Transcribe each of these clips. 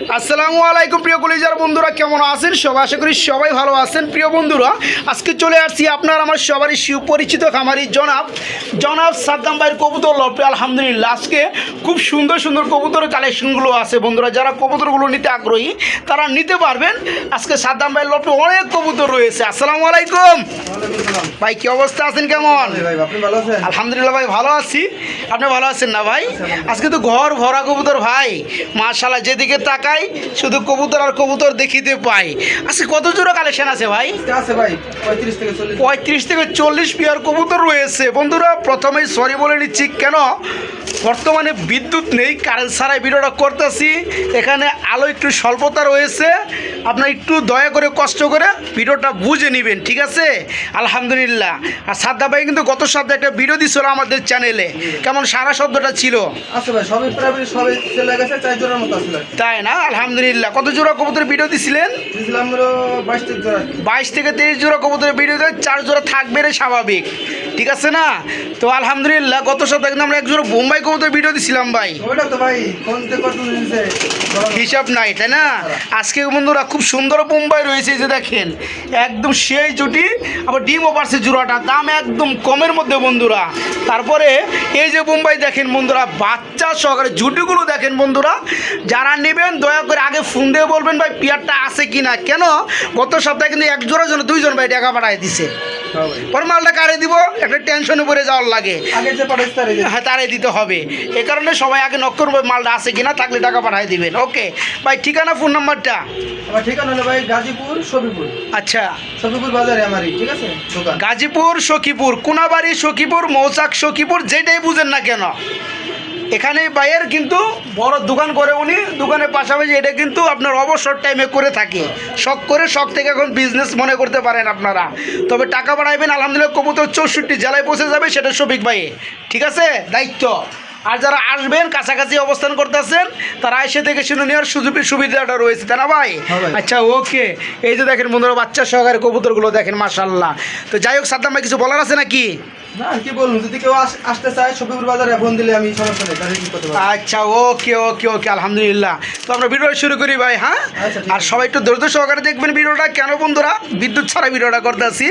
আসসালামু আলাইকুম প্রিয় কলিজার বন্ধুরা, কেমন আছেন সবাই? আশা করি সবাই ভালো আছেন। প্রিয় বন্ধুরা, আজকে চলে আসছি আপনার আমার সবারই সুপরিচিত খামারি জনাব সাদ্দাম ভাইয়ের কবুতর লপে। আলহামদুলিল্লাহ, আজকে খুব সুন্দর সুন্দর কবুতরের কালেকশনগুলো আছে বন্ধুরা। যারা কবুতরগুলো নিতে আগ্রহী তারা নিতে পারবেন। আজকে সাদ্দাম ভাইয়ের লপে অনেক কবুতর রয়েছে। আসসালামু আলাইকুম ভাই, কি অবস্থা আছেন? কেমন? আলহামদুলিল্লাহ ভাই, ভালো আছি। আপনি ভালো আছেন না ভাই? আজকে তো ঘর ভরা কবুতর ভাই, মাশাআল্লাহ। যেদিকে তাকাই শুধু কবুতর আর কবুতর দেখিতে পাই। আজকে কত জোড়া কালেকশন আছে ভাই? আছে ভাই 35 থেকে 40 পেয়ার কবুতর রয়েছে বন্ধুরা। প্রথমেই সরি বলে নিচ্ছি, কেন বর্তমানে বিদ্যুৎ নেই, কারেন্ট ছাড়াই ভিডিওটা করতেছি। এখানে আলো একটু স্বল্পতা রয়েছে, আপনার একটু দয়া করে কষ্ট করে ভিডিওটা বুঝে নেবেন, ঠিক আছে? আলহামদুলিল্লাহ। আর সাদ্দাম ভাই কিন্তু গত সপ্তাহে একটা ভিডিও দিছিল আমাদের চ্যানেলে, কেমন সারা শব্দটা ছিল? আছে ভাই, সবই প্রায় সবই চলে গেছে, 4 জোড়ার মতো আছে। তাই না? আলহামদুলিল্লাহ। কত জোড়া কবুতরের ভিডিও দিছিলেন? দিছিলাম হলো 22 থেকে জোড়া। 22 থেকে 23 জোড়া কবুতরের ভিডিও দেয়, 4 জোড়া থাকবে রে, স্বাভাবিক, ঠিক আছে না? তো আলহামদুলিল্লাহ, গত সপ্তাহে কিন্তু আমরা এক জোড়া বোম্বাই কবুতরের ভিডিও দিছিলাম ভাই। ওইটা তো ভাই ফোন থেকে কত নিছে হিসাব নাই, তাই না? আজকে বন্ধুরা খুব সুন্দর বোম্বাই রয়েছে, এই যে দেখেন, একদম সেই জুটি। আবার ডিমও পারছে জোড়াটা, দাম একদম কমের মধ্যে বন্ধুরা। তারপরে এই যে বোম্বাই দেখেন বন্ধুরা, বাচ্চা সহকারে জুটিগুলো দেখেন বন্ধুরা। যারা নেবেন দয়া করে আগে ফোন দিয়ে বলবেন ভাই পেয়ারটা আছে কি না। কেন গত সপ্তাহে কিন্তু এক জোড়ার জন্য 2 জন ভাই টাকা পাঠায় দিছে। পর মালটা কারে দিব, একটা টেনশনে পড়ে যাওয়ার লাগে। আগে যে পাঠাইছে তারে হ্যাঁ, তারে দিতে হবে। এ কারণে সবাই আগে নক করবে মালটা আছে কিনা, থাকলে টাকা পাঠিয়ে দিবেন। ওকে ভাই, ঠিকানা ফোন নাম্বারটা? আমার ঠিকানা হলো ভাই গাজীপুর সফিপুর। আচ্ছা, সফিপুর বাজারে আমারই, ঠিক আছে দোকান। গাজীপুর সখীপুর, কোনাবাড়ি সখীপুর, মৌচাক সখীপুর, যেটাই বুঝেন না কেন, এখানে ভাইয়ের কিন্তু বড় দোকান করে উনি। দোকানের পাশাপাশি এটা কিন্তু আপনার অবসর টাইমে করে থাকে, শখ থেকে এখন বিজনেস মনে করতে পারেন আপনারা। তবে টাকা বাড়াইবেন, আলহামদুলিল্লাহ কবুতর 64 জেলায় পৌঁছে যাবে, সেটা শফিক ভাই, ঠিক আছে, দায়িত্ব। আর যারা আসবেন কাছাকাছি অবস্থান করতেছেন তারা এসে থেকে শুনে নেওয়ার সুবিধাটা রয়েছে, তাই না ভাই? আচ্ছা, ওকে। এই যে দেখেন বন্ধুরা, বাচ্চা সহকারে কবুতরগুলো দেখেন, মাশাআল্লাহ। তো যাই হোক, সাদ্দাম ভাই কিছু বলার আছে নাকি? না, কি বলবো, যদি কেউ আসতে চায় সফিপুর বাজারে ফোন দিলে আমি সমস্যা নেই, তাহলে কি করতে পারবো। আচ্ছা, ওকে, আলহামদুলিল্লাহ। তো আমরা ভিডিওটা শুরু করি ভাই, হ্যাঁ? আচ্ছা, ঠিক আর সবাই একটু ধৈর্য সহকারে দেখবেন ভিডিওটা। কেন বন্ধুরা, বিদ্যুৎ ছাড়া ভিডিওটা করতে আসি,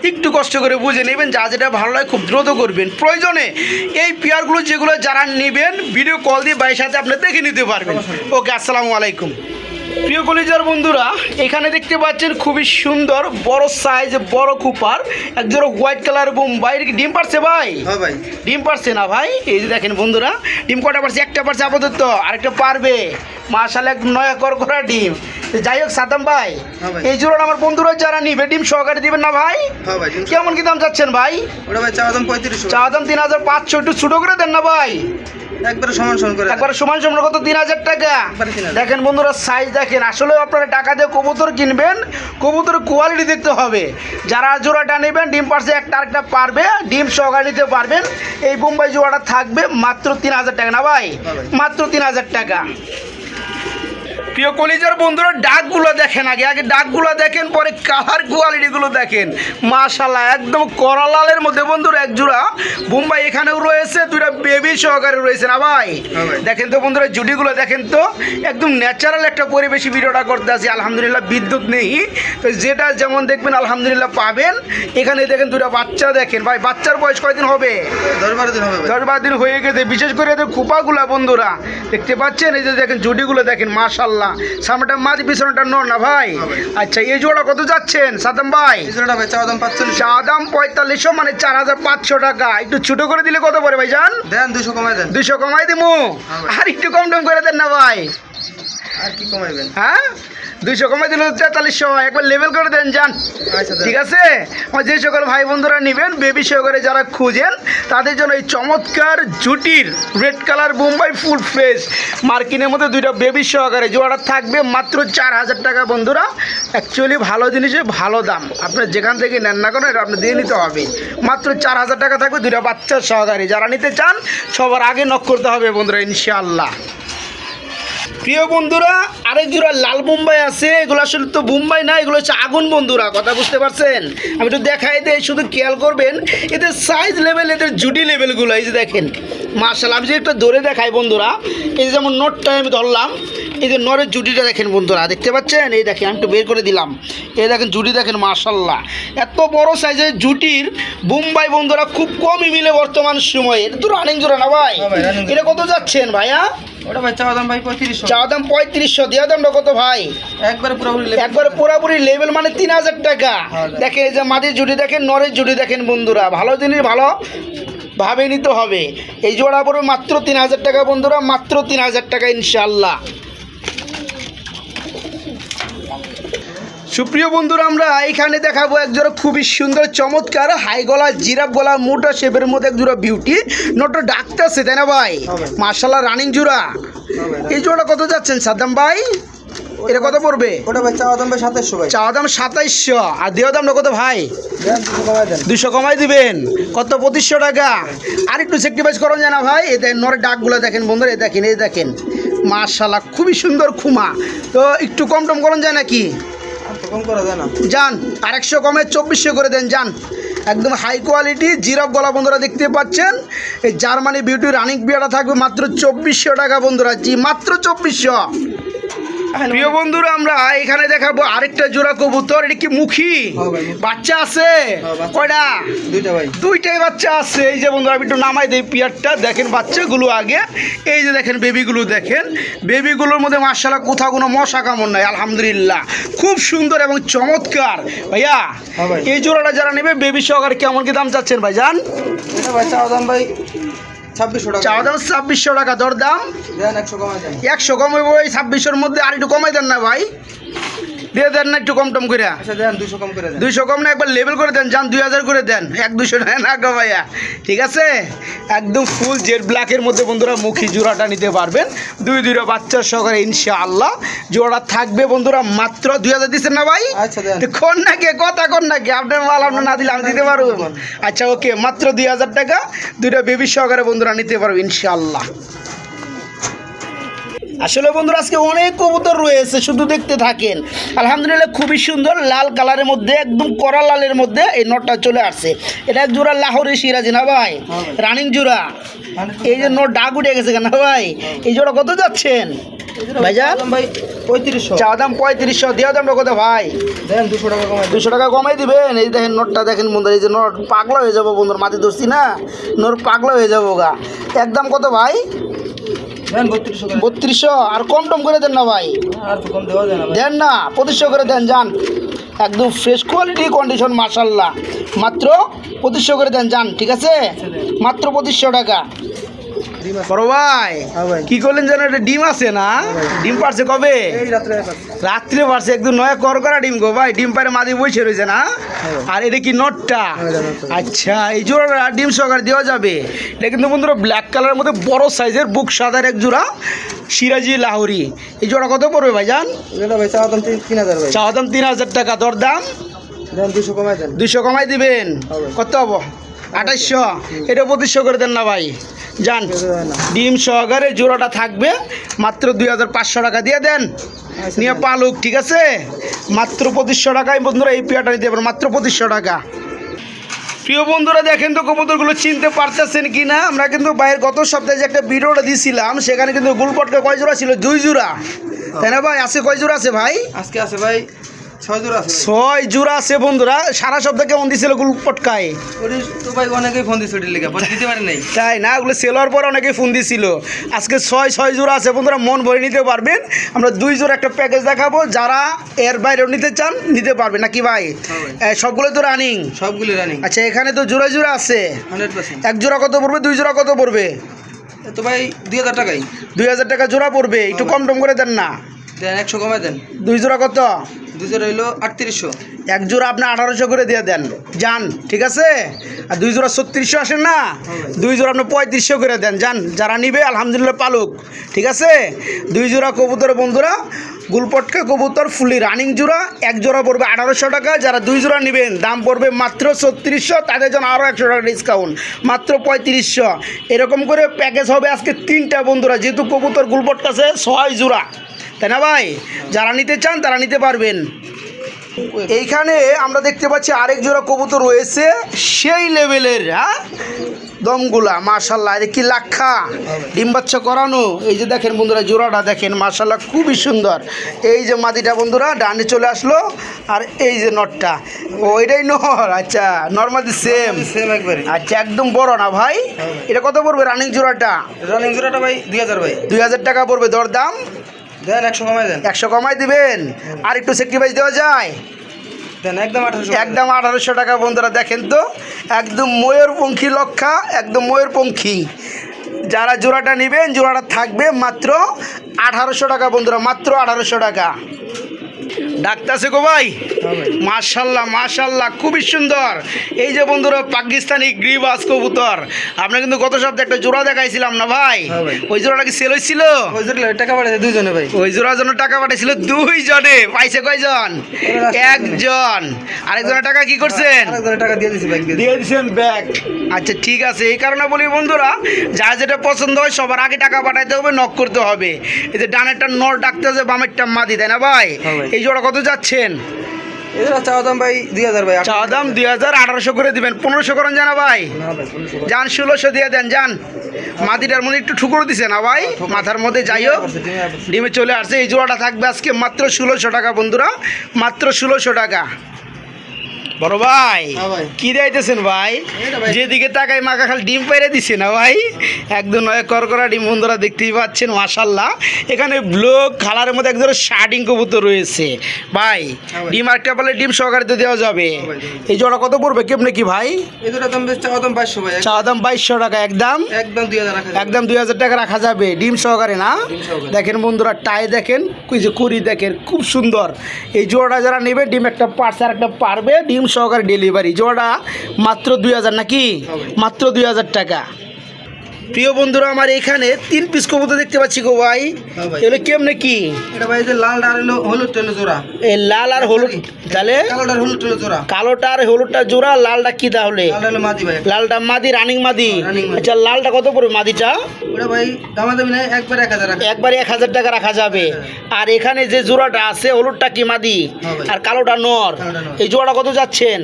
একটু কষ্ট করে বুঝে নেবেন। যা যেটা ভালো লাগে খুব দ্রুত করবেন। প্রয়োজনে এই পেয়ারগুলো যেগুলো যারা নেবেন ভিডিও কল দিয়ে ভাইয়ের সাথে আপনি দেখে নিতে পারবেন। ওকে, আসসালামু আলাইকুম। প্রিয় কলিজার বন্ধুরা, এখানে দেখতে পাচ্ছেন খুবই সুন্দর বড় সাইজ, বড় কুপার, একজোড়া হোয়াইট কালার বোম্বাই। ডিম পারছে ভাই? হ্যাঁ ভাই। ডিম পারছে না ভাই? এই যে দেখেন বন্ধুরা, ডিম কটা পারছে? একটা পারছে আপাতত, আরেকটা পারবে। মাশাআল্লাহ, এক নয়া করা ডিম। তো যাই হোক সাদ্দাম ভাই, এই জোড়া আমার বন্ধুরা যারা নিবে ডিম সহকারে দিবেন না ভাই? হ্যাঁ ভাই। কেমন কি দাম চাচ্ছেন ভাই? ওটা ভাই চাওয়া দাম 3500। চাওয়া দাম 3500, একটু ছোটো করে দেন না ভাই? একবারে সমান করে। একবারে সমান কত? 3000 টাকা। একবারে 3000। দেখেন বন্ধুরা, সাইজ দেখেন। আসলে আপনারা টাকা দিয়ে কবুতর কিনবেন, কবুতরের কোয়ালিটি দেখতে হবে। যারা জোড়াটা নেবেন ডিম পারছে, একটা আরেকটা পারবে, ডিম সহকারে নিতে পারবেন। এই বোম্বাই জোড়াটা থাকবে মাত্র 3000 টাকা, না ভাই? মাত্র 3000 টাকা। প্রিয় কলিজার বন্ধুরা, ডাকগুলো দেখেন, আগে ডাকগুলো দেখেন, পরে কালার কোয়ালিটিগুলো দেখেন। মাশাআল্লাহ, একদম কড়া লালের মধ্যে বন্ধুরা এক জোড়া বোম্বাই এখানেও রয়েছে, 2টা বেবি সহকারে রয়েছে, না ভাই? দেখেন তো বন্ধুরা, জুটিগুলো দেখেন তো, একদম ন্যাচারাল একটা পরিবেশে ভিডিওটা করতে আছি। আলহামদুলিল্লাহ, বিদ্যুৎ নেই, তো যেটা যেমন দেখবেন আলহামদুলিল্লাহ পাবেন। এখানে দেখেন 2টা বাচ্চা দেখেন ভাই। বাচ্চার বয়স কয়দিন হবে? 10-12 দিন হবে। 10-12 দিন হয়ে গেছে। বিশেষ করে এদের খোপাগুলা বন্ধুরা দেখতে পাচ্ছেন, এই যে দেখেন জুটিগুলো দেখেন, মাশাআল্লাহ। সামনেটা মাঝ, পিছনেটা নর, না ভাই? আচ্ছা, এই জোড়া কত যাচ্ছেন সাদ্দাম ভাই? এই জোড়াটা ভাই চাওয়া দাম 45। চাওয়া দাম 4500, মানে 4500 টাকা। একটু ছোট করে দিলে কত পড়ে ভাই জান? দেন 200 কমাই দেন। 200 কমাই দিমু? আর একটু কম করে দেন না ভাই? আর কি কমাইবেন? হ্যাঁ, 200 কমাই দিলে 4300, একবার লেভেল করে দেন যান, ঠিক আছে? আমার যে সকল ভাই বন্ধুরা নেবেন বেবি সহকারে যারা খুঁজেন তাদের জন্য এই চমৎকার জুটির রেড কালার বোম্বাই ফুল ফ্রেশ মার্কিনের মধ্যে 2টা বেবি সহকারে জোড়াটা থাকবে মাত্র 4000 টাকা বন্ধুরা। অ্যাকচুয়ালি ভালো জিনিসে ভালো দাম, আপনার যেখান থেকে নেন না কেন এটা আপনি দিয়ে নিতে হবে। মাত্র 4000 টাকা থাকবে 2টা বাচ্চার সহকারে। যারা নিতে চান সবার আগে নক করতে হবে বন্ধুরা, ইনশাআল্লাহ। প্রিয় বন্ধুরা, আরেক জোড়া লাল বোম্বাই আছে। এগুলো আসলে তো বোম্বাই না, এগুলো হচ্ছে আগুন বন্ধুরা, কথা বুঝতে পারছেন? আমি একটু দেখাই দেই, শুধু খেয়াল করবেন এদের সাইজ লেভেল, এদের জুটি লেভেলগুলো। এই যে দেখেন মাশাআল্লাহ, আমি যে একটা ধরে দেখাই বন্ধুরা, এই যে যেমন নটটা আমি ধরলাম, এই যে নরের জুটিটা দেখেন বন্ধুরা, দেখতে পাচ্ছেন? এই দেখেন আমি একটু বের করে দিলাম, এই দেখেন জুটি দেখেন মাশাআল্লাহ। এত বড় সাইজের জুটির বোম্বাই বন্ধুরা খুব কমই মিলে বর্তমান সময়ে। এটা তো রানিং জোড়া না ভাই? হ্যাঁ ভাই, running জোড়া। এটা কত যাচ্ছেন ভাইয়া? ওটা ভাই চাওয়া দাম ভাই 3500। চাওয়া দাম 3500, দেওয়া দামটা কত ভাই? একবারে পুরোপুরি একবারে পুরোপুরি লেভেল মানে 3000 টাকা। হ্যাঁ। দেখেন এই যে মাটির জুটি দেখেন, নরের জুটি দেখেন বন্ধুরা, ভালো জিনিস ভালো ভাবে নিতে হবে। এই জোড়া পড়বে মাত্র 3000 টাকা বন্ধুরা, মাত্র 3000 টাকা ইনশাআল্লাহ। সুপ্রিয় বন্ধুরা, আমরা এখানে দেখাবো এক জোড়া খুবই সুন্দর চমৎকার হাই গলা জিরাফ গলা মোটা শেপের মধ্যে এক জোড়া বিউটি নটটা ডাকতেছে, তাই না ভাই? হবে। মাশাআল্লাহ রানিং জোড়া। এই জোড়া কত যাচ্ছেন সাদ্দাম ভাই? এটা কত পড়বে? ওটা ভাই চাওয়া দাম ভাই 2700 ভাই। চাওয়া দাম 2700, আর দেওয়া দামটা কত ভাই? দেন 200 কমায় দেন। 200 কমাই দিবেন, কত? 2500 টাকা। আর একটু সেক্রিফাইস করেন যায় না ভাই? এই দেখেন নরের ডাকগুলো দেখেন বন্ধুরা, এই দেখেন, এই দেখেন মাশাআল্লাহ খুবই সুন্দর খুমা। তো একটু কম টম করেন যায় নাকি? আর তো কম করা যায় না। যান আর 100 কমে 2400 করে দেন, যান। একদম হাই কোয়ালিটি জিরাফ গলা বন্ধুরা দেখতে পাচ্ছেন। এই জার্মানি বিউটি রানিং বিয়াটা থাকবে মাত্র 2400 টাকা বন্ধুরা, জি মাত্র 2400। প্রিয় বন্ধুরা, আমরা এখানে দেখাবো আরেকটা জোড়া কবুতর। এটা কি মুখী? হ্যাঁ ভাই, মুখী। বাচ্চা আছে বাচ্চা। কয়টা? দুইটা ভাই। দুইটাই বাচ্চা আছে। এই যে বন্ধুরা, আমি একটু নামাই দিই পিয়ারটা, দেখেন বাচ্চাগুলো আগে। এই যে দেখেন বেবিগুলো দেখেন, বেবিগুলোর মধ্যে মাশাআল্লাহ কোথাও কোনো মশা কামড় নাই, আলহামদুলিল্লাহ খুব সুন্দর এবং চমৎকার। ভাইয়া হ্যাঁ ভাই। এই জোড়াটা যারা নেবে বেবি সহকারে কেমন কি দাম চাচ্ছেন ভাইজান? এটা ভাই চাওয়া দাম ভাই 2600 টাকা। চাওয়া দাম 2600 টাকা, দর দাম দেন 100 কমায় দেন। 100 কমাইব। এই 2600-র মধ্যে আর একটু কমাই দেন না ভাই, দিয়ে দেন না একটু কম টম করে। আচ্ছা দেন 200 কম করে দেন। 200 কম না, একবার লেভেল করে দেন, যান 2000 করে দেন, 1-200 নয় না গো ভাইয়া, ঠিক আছে? একদম ফুল জেড ব্ল্যাকের মধ্যে বন্ধুরা মুখী জোড়াটা নিতে পারবেন, দুইটা বাচ্চার সহকারে ইনশাআল্লাহ। জোড়া থাকবে বন্ধুরা মাত্র 2000। দিচ্ছেন না ভাই? আচ্ছা দেন। কোন নাকি কথা কোন নাকি, আপনার মাল আপনার না দিলে আমি দিতে পারবো। আচ্ছা ওকে, মাত্র 2000 টাকা দুইটা বেবি সহকারে বন্ধুরা নিতে পারবো ইনশাআল্লাহ। আসলে বন্ধুরা আজকে অনেক কবুতর রয়েছে, শুধু দেখতে থাকেন। আলহামদুলিল্লাহ খুবই সুন্দর লাল কালারের মধ্যে, একদম কড়া লালের মধ্যে এই নটটা চলে আসছে। এটা এক জোড়া লাহোরি সিরাজি না ভাই? রানিং জোড়া। এই যে নোট ডাক উঠে গেছে কেন ভাই? এই জোড়া কত যাচ্ছেন ভাইজান? ভাই 3500। চাওয়া দাম 3500, দেওয়া দামটা কত ভাই? দেন 200 টাকা কমায় দেন। 200 টাকা কমাই দিবেন। এই দেখেন নোটটা দেখেন বন্ধুরা, এই যে নোট পাগলা হয়ে যাবো বন্ধুরা, মাটি ধরছি না, নোট পাগলা হয়ে যাবো গা। একদম কত ভাই? দেন 3200 করে। 3200, আর কম টম করে দেন না ভাই? আর তো কম দেওয়া যায় না ভাই। দেন না, 2500 করে দেন, যান। একদম ফ্রেশ কোয়ালিটি কন্ডিশন মাশাআল্লাহ, মাত্র 2500 করে দেন, যান। ঠিক আছে, মাত্র 2500 টাকা। বড় ভাই হ্যাঁ ভাই। কি করলেন যেন? এটা ডিম আছে না? ডিম পারছে কবে? এই রাত্রে রাত্রে পারছে, একদম নয়া করকরা ডিম গো ভাই, ডিম পারে মাঝে বসে রয়েছে না? আর এটা কি নটটা? আচ্ছা, এই জোড়া ডিম সহকারে দেওয়া যাবে। এটা কিন্তু বন্ধুরা ব্ল্যাক কালারের মধ্যে বড় সাইজের বুক সাদার এক জোড়া সিরাজি লাহোরি। এই জোড়া কত পড়বে ভাইজান? এটা ভাই চাওয়া দাম 3000 ভাই। চাওয়া দাম 3000 টাকা, দর দাম দেন 200 কমায় দেন। 200 কমাই দিবেন, হবে। কত হবো? 2800। এটা 2500 করে দেন না ভাই, যান। না। ডিম সহকারে জোড়াটা থাকবে মাত্র 2500 টাকা দিয়ে দেন, নিয়ে পালুক। ঠিক আছে, মাত্র 2500 টাকায় বন্ধুরা এই পেয়ারটা নিতে পারেন, মাত্র 2500 টাকা। প্রিয় বন্ধুরা দেখেন তো কবুতরগুলো চিনতে পারতেছেন কি না? আমরা কিন্তু বাইরের গত সপ্তাহে যে একটা ভিডিওটা দিয়েছিলাম, সেখানে কিন্তু গুলপটকা কয় জোড়া ছিল? 2 জোড়া, তাই না ভাই? আছে কয় জোড়া আছে ভাই? আজকে আছে ভাই 6 জোড়া আছে। 6 জোড়া আছে বন্ধুরা। সারা সপ্তাহে কেমন দিছিল গুলপটকায়? ওটি তো ভাই অনেকেই ফোন দিছে ওটির লেগে, পরে দিতে পারে নাই। তাই না? ওগুলো সেল হওয়ার পর অনেকেই ফোন দিছিল। আজকে 6 জোড়া আছে বন্ধুরা, মন ভরে নিতে পারবেন। আমরা 2 জোড়া একটা প্যাকেজ দেখাবো, যারা এর বাইরেও নিতে চান নিতে পারবেন নাকি ভাই? সবগুলো তো রানিং? সবগুলি রানিং। আচ্ছা, এখানে তো জোড়া জোড়া আছে। 100%। এক জোড়া কত পড়বে? 2 জোড়া কত পড়বে? তো ভাই 2000 টাকাই। 2000 টাকা জোড়া পড়বে, একটু কম টম করে দেন না। দেন 100 কমায় দেন। 2 জোড়া কত? 2 জোড়া হইলো 3800। এক জোড়া আপনি 1800 করে দিয়ে দেন, যান। ঠিক আছে, আর 2 জোড়া 3600 আসেন না, 2 জোড়া আপনি 3500 করে দেন, যান। যারা নিবে আলহামদুলিল্লাহ পালুক। ঠিক আছে, 2 জোড়া কবুতর বন্ধুরা গুলপটকা কবুতর ফুলি রানিং জোড়া, এক জোড়া পড়বে 1800 টাকা। যারা 2 জোড়া নেবেন দাম পড়বে মাত্র 3600, তাদের জন্য আরও 100 টাকা ডিসকাউন্ট, মাত্র 3500। এরকম করে প্যাকেজ হবে আজকে 3টা বন্ধুরা, যেহেতু কবুতর গুলপটকা আছে 6 জোড়া, তাই না ভাই? যারা নিতে চান তারা নিতে পারবেন। এইখানে আমরা দেখতে পাচ্ছি আরেক জোড়া কবুতর রয়েছে সেই লেভেলের, হ্যাঁ দমগুলা মাশাল্লাহ, এটা কি লাক্ষা ডিম বাচ্চা করানো। এই যে দেখেন বন্ধুরা জোড়াটা দেখেন মাশাল্লাহ খুবই সুন্দর। এই যে মাদিটা বন্ধুরা ডানে চলে আসলো, আর এই যে নটটা, ও এটাই নর। আচ্ছা নর্মালি সেম একবারে। আচ্ছা একদম বড় না ভাই? এটা কত পড়বে রানিং জোড়াটা? রানিং জোড়াটা ভাই 2000 ভাই। 2000 টাকা পড়বে। দর দাম দেন 100 কমাই দেন। 100 কমাই দিবেন, আর একটু সেক্রিফাইস দেওয়া যায়? দেন একদম 1800। একদম 1800 টাকা বন্ধুরা। দেখেন তো একদম ময়ূরপঙ্খী লক্ষা, একদম ময়ূরপঙ্খী। যারা জোড়াটা নেবেন জোড়াটা থাকবে মাত্র 1800 টাকা বন্ধুরা, মাত্র 1800 টাকা। ডাকতেছে গো ভাই, মাশাল্লাহ মাশাল্লাহ খুবই সুন্দর। এই যে বন্ধুরা পাকিস্তানি গ্রিবাস কবুতর, আমরা কিন্তু গত সপ্তাহে একটা জোড়া দেখাইছিলাম না ভাই? ওই জোড়াটা কি সেল হয়েছিল? ওই জোড়া টাকা পাঠাইছে 2 জনে ভাই। ওই জোড়ার জন্য টাকা পাঠাইছিল 2 জনে, পাইছে কয়জন? একজন। আরেকজনের টাকা কি করছেন? আরেকজনের টাকা দিয়ে দিছি ভাই। দিয়ে দিয়েছেন ব্যাগ। আচ্ছা ঠিক আছে, এই কারণে বলি বন্ধুরা যার যেটা পছন্দ হয় সবার আগে টাকা পাঠাইতে হবে, নক করতে হবে। এই যে ডানেরটা নর ডাকতেছে, বামেরটা মাদি, তাই না ভাই? এই জোড়া কত যাচ্ছেন? এরা চাওয়া দাম ভাই 2000 ভাই। চাওয়া দাম 2000, 1800 করে দিবেন। 1500 করেন জানা ভাই? না ভাই 1500। যান 1600 দিয়ে দেন যান। মাদিটার মধ্যে একটু ঠুকরো দিছে না ভাই মাথার মধ্যে, যাই হোক ডিমে চলে আসছে। এই জোড়াটা থাকবে আজকে মাত্র 1600 টাকা বন্ধুরা, মাত্র 1600 টাকা। বড় ভাই কি দিতেছেন ভাই? যেদিকে তাকাই মাকা খালি ডিম পেরে দিছে না ভাই, একদম নয় করকরা ডিম বন্ধুরা দেখতেই পাচ্ছেন মাশাল্লাহ। এখানে ব্লক খালারের মধ্যে একদম শার্টিং কবুতর রয়েছে ভাই। ডিম একটা বলে ডিম সহকারে তো দেওয়া যাবে। এই জোড়া কত পড়বে কেমনে কি ভাই? এই জোড়া দাম বেশ চাওয়া দাম 2200 ভাই। চাওয়া দাম 2200 টাকা, একদম একদম 2000 রাখা যাবে। একদম 2000 টাকা রাখা যাবে ডিম সহকারে না? দেখেন বন্ধুরা টাই দেখেন, কুই যে কুড়ি দেখেন খুব সুন্দর। এই জোড়াটা যারা নেবে ডিম একটা পারছে আর একটা পারবে, ডিম সহকারে ডেলিভারি। জোড়া মাত্র 2000 নাকি? মাত্র 2000 টাকা। প্রিয় বন্ধুরা আমার এখানে 3 পিস কবুতর দেখতে পাচ্ছি গো ভাই, এগুলো কেমনে কি? এটা ভাই যে লাল আর হলুদ টেলো জোড়া। এই লাল আর হলুদ, তাহলে কালোটা আর হলুদ টেলো জোড়া। কালোটা আর হলুদটা জোড়া, লালটা কি তাহলে? লালটা হলো মাদি ভাই। লালটা মাদি, রানিং মাদি। রানিং মাদি। আচ্ছা লালটা কত পড়বে মাদিটা? ওটা ভাই দামাদামি নাই, একবার 1000 রাখা। একবারে 1000 টাকা রাখা যাবে। আর এখানে যে জোড়াটা আছে হলুদটা কি মাদি আর কালোটা নর, এই জোড়াটা কত যাচ্ছেন?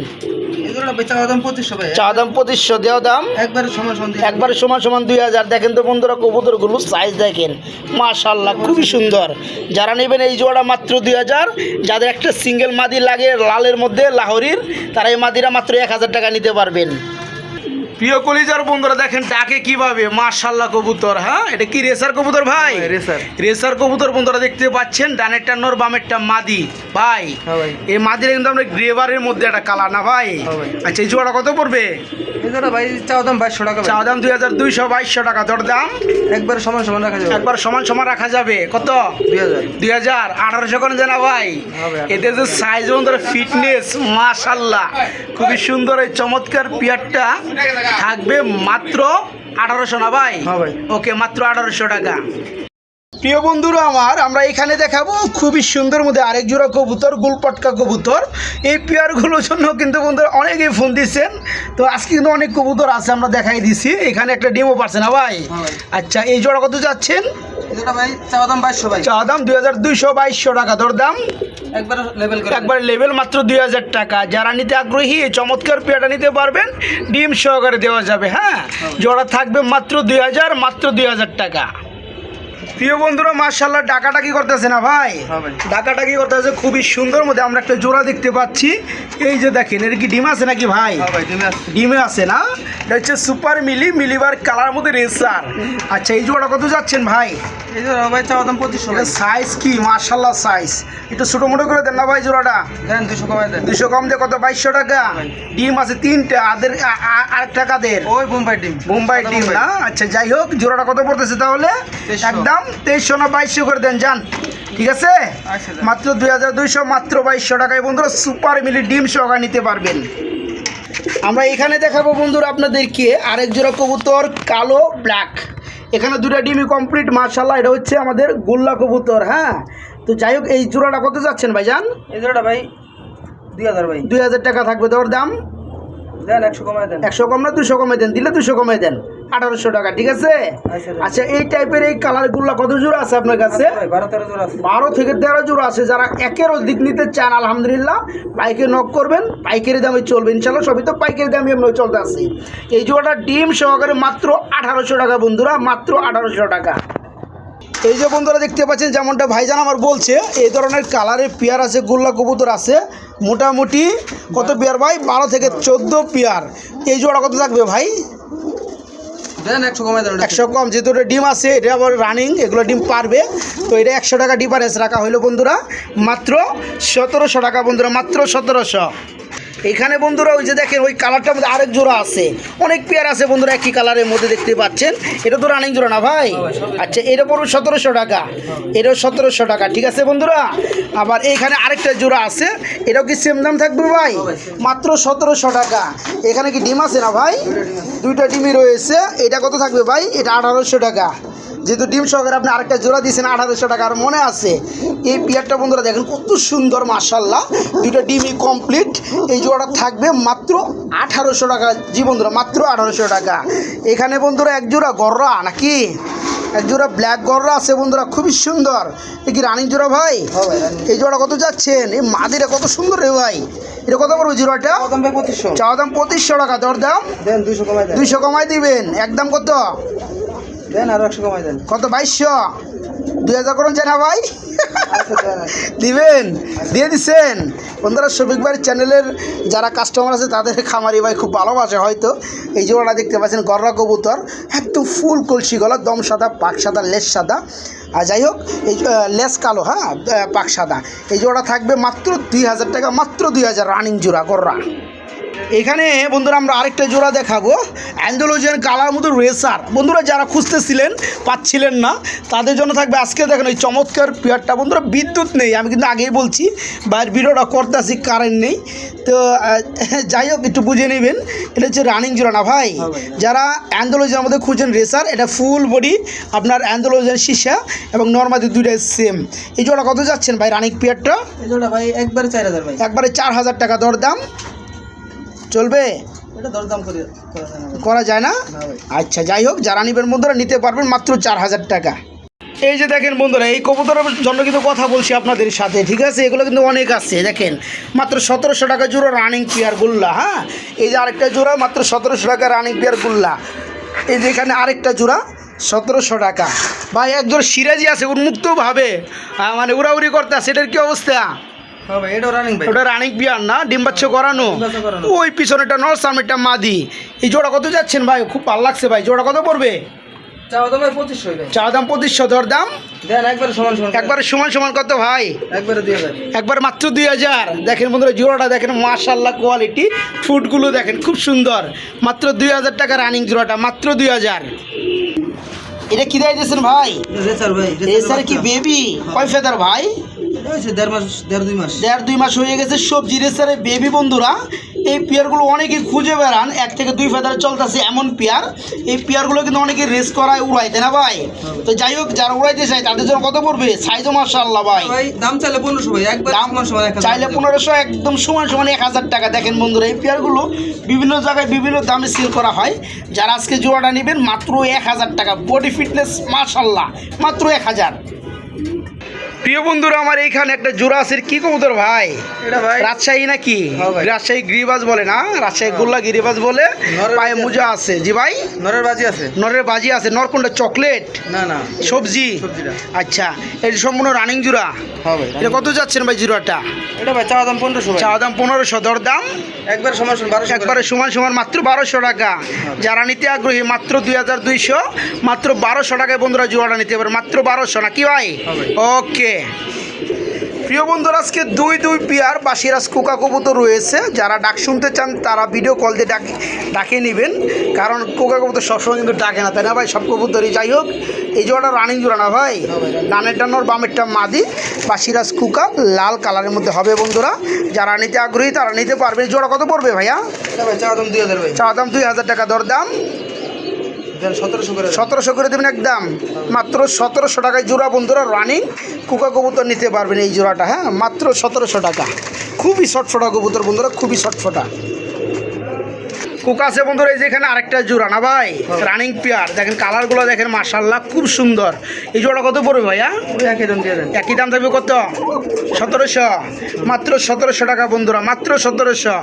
এই জোড়া ভাই চাওয়া দাম 2500 ভাই। চাওয়া দাম 2500, দেওয়া দাম একবার সমান সমান দিয়ে। একবারে সমান সমান 2000। দেখেন তো বন্ধুরা কবুতরগুলো সাইজ দেখেন মাশাল্লাহ খুবই সুন্দর। যারা নেবেন এই জোড়াটা মাত্র 2000। যাদের একটা সিঙ্গেল মাদি লাগে লালের মধ্যে লাহোরির, তারা এই মাদিরা মাত্র 1000 টাকা নিতে পারবেন। প্রিয় কলিজার বন্ধুরা দেখেন ডাকে কিভাবে মাশাল্লাহ কবুতর। হ্যাঁ এটা কি রেসার কবুতর ভাই? রেসার কবুতর বন্ধুরা দেখতে পাচ্ছেন, ডানেরটা নর বামেরটা মাদি ভাই। এই মাদির কিন্তু আমরা গ্রেভারের মধ্যে একটা কালার না ভাই? আচ্ছা এই জোড়া কত পড়বে? এই জোড়া ভাই চাওয়া দাম 2200 টাকা। চাওয়া দাম 2200 টাকা। দর দাম একবার সমান সমান রাখা যাবে। একবার সমান সমান রাখা যাবে। কত? 2000 1800 করেন জানা ভাই? এদের যে সাইজ বন্ধুরা ফিটনেস মাশাল্লাহ খুবই সুন্দর। এই চমৎকার পিয়ারটা থাকবে মাত্র 1800 না ভাই? ওকে মাত্র 1800 টাকা। প্রিয় বন্ধুরা আমার আমরা এখানে দেখাবো খুবই সুন্দর মধ্যে আরেক জোড়া কবুতর, গুলপটকা কবুতর। এই পেয়ারগুলোর জন্য কিন্তু বন্ধুরা অনেকেই ফোন দিচ্ছেন, তো আজকে কিন্তু অনেক কবুতর আছে আমরা দেখাই দিছি। এখানে একটা ডিমও পারছে না ভাই? আচ্ছা এই জোড়া কত যাচ্ছেন? এটা ভাই চাওয়া দাম 2200 ভাই। চাওয়া দাম 2200 টাকা। দর দাম একবার লেভেল করে, একবার লেভেল, মাত্র 2000 টাকা। যারা নিতে আগ্রহী এই চমৎকার পেয়ারটা নিতে পারবেন, ডিম সহকারে দেওয়া যাবে। হ্যাঁ জোড়া থাকবে মাত্র 2000, মাত্র 2000 টাকা। প্রিয় বন্ধুরা মাশাআল্লাহ ডাকাটাকি করতেছে না ভাই? ডাকাটাকি করতেছে খুবই সুন্দর মধ্যে আমরা একটা জোড়া দেখতে পাচ্ছি। এই যে দেখেন এর কি ডিম আছে নাকি ভাই? ডিমে আছে না? এটা হচ্ছে সুপার মিলিবার কালার মধ্যে রেসার। আচ্ছা এই জোড়া কত যাচ্ছেন ভাই? এই জোড়া ভাই চাওয়া দাম 2500। সাইজ কি মাশাআল্লাহ সাইজ, একটু ছোটো মোটো করে দেন না ভাই জোড়াটা? দেন 200 কমাই দেন। 200 কম দিয়ে কত? 2200 টাকা। ডিম আছে 3টা, আর টাকাদের ওই বোম্বাই ডিম। বোম্বাই ডিম না? আচ্ছা যাই হোক জোড়াটা কত পড়তেছে তাহলে? একদম 2300 না 2200 করে দেন যান, ঠিক আছে? মাত্র 2200, মাত্র 2200 টাকায় বন্ধুরা সুপার মিলি ডিম সহকারে নিতে পারবেন। আমরা এখানে দেখাবো বন্ধুরা আপনাদেরকে আরেক জোড়া কবুতর, কালো ব্ল্যাক। এখানে দুটা ডিমই কমপ্লিট মাশাআল্লাহ। এটা হচ্ছে আমাদের গোল্লা কবুতর। হ্যাঁ তো যাই হোক, এই জোড়াটা কত যাচ্ছেন ভাইজান? এই জোড়াটা ভাই 2000 ভাই। 2000 টাকা থাকবে দর দাম। দেন 100 কমায় দেন। 100 কম না 200 কমে দেন, দিলে 200 কমে দেন, 1800 টাকা, ঠিক আছে? আচ্ছা, এই টাইপের এই কালারগুলো কত জোড়া আছে আপনার কাছে? 12-13 জোড়া আছে। 12 থেকে 13 জোড়া আছে। যারা একের অধিক নিতে চান আলহামদুলিল্লাহ পাইকারি নক করবেন, পাইকারি দামে চলবে ইনশাল্লাহ। সবই তো পাইকারি দামে আমরা চলতে আসছি। এই জোড়াটা ডিম সহকারে মাত্র 1800 টাকা বন্ধুরা, মাত্র 1800 টাকা। এই যে বন্ধুরা দেখতে পাচ্ছেন, যেমনটা ভাইজান আমার বলছে, এই ধরনের কালারের পেয়ার আছে, গোল্লা কবুতর আছে মোটামুটি কত পেয়ার ভাই? 12 থেকে 14 পেয়ার। এই জোড়া কত থাকবে ভাই? দেন 100 কমায় দেন। 100 কম, যেহেতু এটা ডিম আছে, এটা আবার রানিং, এগুলো ডিম পারবে, তো এটা 100 টাকা ডিফারেন্স রাখা হইলো বন্ধুরা, মাত্র 1700 টাকা বন্ধুরা, মাত্র 1700। এখানে বন্ধুরা ওই যে দেখেন ওই কালারটার মধ্যে আরেক জোড়া আছে, অনেক পেয়ার আছে বন্ধুরা একই কালারের মধ্যে দেখতে পাচ্ছেন। এটা তো রানিং জোড়া না ভাই? আচ্ছা, এটা পড়বে 1700 টাকা, এটাও 1700 টাকা, ঠিক আছে বন্ধুরা। আবার এইখানে আরেকটা জোড়া আছে, এটাও কি সেম দাম থাকবে ভাই? মাত্র 1700 টাকা। এখানে কি ডিম আছে না ভাই? দুইটা ডিমই রয়েছে। এটা কত থাকবে ভাই? এটা 1800 টাকা। যেহেতু ডিম সহকারে আপনি আরেকটা জোড়া দিয়েছেন 1800 টাকা, আর মনে আছে এই পেয়ারটা বন্ধুরা দেখেন কত সুন্দর মাশাআল্লাহ, দুইটা ডিমই কমপ্লিট। এই জোড়াটা থাকবে মাত্র 1800 টাকা। জি বন্ধুরা, মাত্র 1800 টাকা। এখানে বন্ধুরা এক জোড়া গররা নাকি, এক জোড়া ব্ল্যাক গররা আছে বন্ধুরা, খুবই সুন্দর। এ কি রানিং জোড়া ভাই? এই জোড়া কত যাচ্ছেন? এই মাদিরা কত সুন্দর রে ভাই, এটা কত পড়বে জোড়াটা? চাওয়া দাম 2500 টাকা, দর দাম দেন 200 কমায় দেন। 200 কমাই দিবেন, একদম কত দেন আর 100 কমায় দেন। কত? 2200, 2000 করুন না ভাই? আচ্ছা দেন। দিবেন, দিয়ে দিচ্ছেন বন্ধুরা। শফিক ভাইয়ের চ্যানেলের যারা কাস্টমার আছে তাদের খামারি ভাই খুব ভালোবাসে হয়তো। এই জোড়াটা দেখতে পাচ্ছেন গররা কবুতর, একদম ফুল কলসি গলা, দম সাদা, পাক সাদা, লেস সাদা। আর যাই হোক, এই লেস কালো, হ্যাঁ পাক সাদা। এই জোড়া থাকবে মাত্র 2000 টাকা, মাত্র 2000, রানিং জোড়া গররা। এখানে বন্ধুরা আমরা আরেকটা জোড়া দেখাবো, অ্যান্ডালুজিয়ান কালার মতো রেসার। বন্ধুরা যারা খুঁজতেছিলেন পাচ্ছিলেন না, তাদের জন্য থাকবে আজকে দেখেন এই চমৎকার পেয়ারটা। বন্ধুরা বিদ্যুৎ নেই, আমি কিন্তু আগেই বলছি, বাইরের ভিডিওটা করতেছি, কারেন্ট নেই, তো যাই হোক একটু বুঝে নেবেন। এটা হচ্ছে রানিং জোড়া না ভাই? যারা অ্যান্ডালুজিয়ার মধ্যে খুঁজেন রেসার, এটা ফুল বডি আপনার অ্যান্ডালুজিয়ান সীসা এবং নর্মালি দুইটাই সেম। এই জোড়া কত যাচ্ছেন ভাই রানিং পেয়ারটা? এই জোড়া ভাই একবারে 4000 ভাই। একবারে 4000 টাকা দর দাম, চলবে? এটা দরদাম করা যায় না? ভাই। আচ্ছা, যাই হোক, যারা নিবেন বন্ধুরা নিতে পারবেন মাত্র 4000 টাকা। এই যে দেখেন বন্ধুরা, এই কবুতরের জন্য কিন্তু কথা বলছি আপনাদের সাথে, ঠিক আছে? এগুলো কিন্তু অনেক আছে, দেখেন মাত্র 1700 টাকা জোড়া রানিং পেয়ার গুল্লা। হ্যাঁ, এই যে আরেকটা জোড়া মাত্র 1700 টাকা রানিং পেয়ার গুল্লা। এই যে এখানে আরেকটা জোড়া 1700 টাকা। ভাই একজন সিরাজি আছে উন্মুক্তভাবে মানে উড়াউড়ি করতে আছে, এটার কি অবস্থা? হ্যাঁ ভাই, এটাও রানিং ভাই। ওটা রানিং পিয়ার না, ডিম বাচ্চা করানো। ওই পিছনেটা নর, সামনেটা মাদি। এই জোড়া কত যাচ্ছেন ভাই? খুব ভালো লাগছে ভাই। জোড়া কত পড়বে? চাওয়া দাম ভাই 2500 ভাই। চাওয়া দাম 2500, দর দাম দেন একবারে সমান সমান। একবারে সমান সমান কত ভাই? একবারে 2000। একবার মাত্র 2000। দেখেন বন্ধুরা জোড়াটা দেখেন, মাশাআল্লাহ কোয়ালিটি, ফুটগুলো দেখেন খুব সুন্দর, মাত্র 2000 টাকা রানিং জোড়াটা, মাত্র 2000। এটা কি দেয় দিয়েছেন ভাই? রেসার ভাই। রেসার কি বেবি? কয় ফেদার ভাই? হয়েছে 1.5 মাস, 1.5-2 মাস। 1.5-2 মাস হয়ে গেছে সবজি রেসারে বেবি। বন্ধুরা এই পেয়ারগুলো অনেকে খুঁজে বেড়ান, 1 থেকে 2 ফেদার চলতেছে এমন পেয়ার। এই পেয়ারগুলো কিন্তু অনেকে রেস করায়, উড়াইতে না ভাই? তো যাই হোক, যারা উড়াইতে চায় তাদের জন্য কত পড়বে? সাইজও মাশাআল্লাহ ভাই। ভাই দাম চাইলে 1500 ভাই, একবার সমান সমান 1000। চাইলে 1500, একদম সমান সমান 1000 টাকা। দেখেন বন্ধুরা এই পেয়ারগুলো বিভিন্ন জায়গায় বিভিন্ন দামে সেল করা হয়। যারা আজকে জোড়াটা নেবেন মাত্র 1000 টাকা, বডি ফিটনেস মাশাআল্লাহ, মাত্র 1000। প্রিয় বন্ধুরা আমার এইখানে একটা জোড়া আছে, কি কবুতর ভাই? এটা ভাই রাজশাহী নাকি? হ্যাঁ ভাই। রাজশাহী গিরিবাজ বলে না, রাজশাহী গোল্লা গিরিবাজ বলে। নরের পায়ে বাজি মোজা আছে। জি ভাই, নরের বাজি আছে। নরের বাজি আছে। নর কোনটা? চকলেট না না, সবজি। সবজিটা। আচ্ছা, এটা সম্পূর্ণ রানিং জোড়া। হ্যাঁ ভাই। এটা কত যাচ্ছেন ভাই জোড়াটা? এটা ভাই চাওয়া দাম 1500 ভাই। চাওয়া দাম 1500, দর দাম একবার সমান সমান 1200। একবারে সমান সমান মাত্র 1200 টাকা। যারা নিতে আগ্রহী মাত্র 2200, মাত্র 1200 টাকায় বন্ধুরা জোড়াটা নিতে পারে, মাত্র 1200 নাকি ভাই? ওকে প্রিয় বন্ধুরা, আজকে দুই পেয়ার বাসিরাজ কোকা কবুতর রয়েছে। যারা ডাক শুনতে চান তারা ভিডিও কল দিয়ে ডাকে নেবেন, কারণ কোকা কবুতর সবসময় কিন্তু ডাকে না, তাই না ভাই? সব কবুতরই। যাই হোক, এই জোড়াটা রানিং জোড়া না ভাই? ডানেরটা নর, বামেরটা মাদি, বাসিরাজ কুকা, লাল কালারের মধ্যে হবে বন্ধুরা। যারা নিতে আগ্রহী তারা নিতে পারবে। জোড়া কত পড়বে ভাইয়া? এটা ভাই চাওয়া দাম 2000 ভাই। চাওয়া দাম 2000 টাকা, দর দাম দেন 1700 করে দেন। 1700 করে দেবেন একদম, মাত্র 1700 টাকায় জোড়া বন্ধুরা রানিং কুকা কবুতর নিতে পারবেন এই জোড়াটা, হ্যাঁ মাত্র 1700 টাকা। খুবই শর্টফটা কবুতর বন্ধুরা, খুবই শর্টফটা কুকা আছে বন্ধুরা। এই যে এখানে আরেকটা জোড়া না ভাই, রানিং পেয়ার, দেখেন কালারগুলো দেখেন মাশাআল্লাহ খুব সুন্দর। এই জোড়া কত পড়বে ভাইয়া? ওই একই দাম দিয়ে দেন। একই দাম থাকবে কত? 1700, মাত্র 1700 টাকা বন্ধুরা, মাত্র 1700।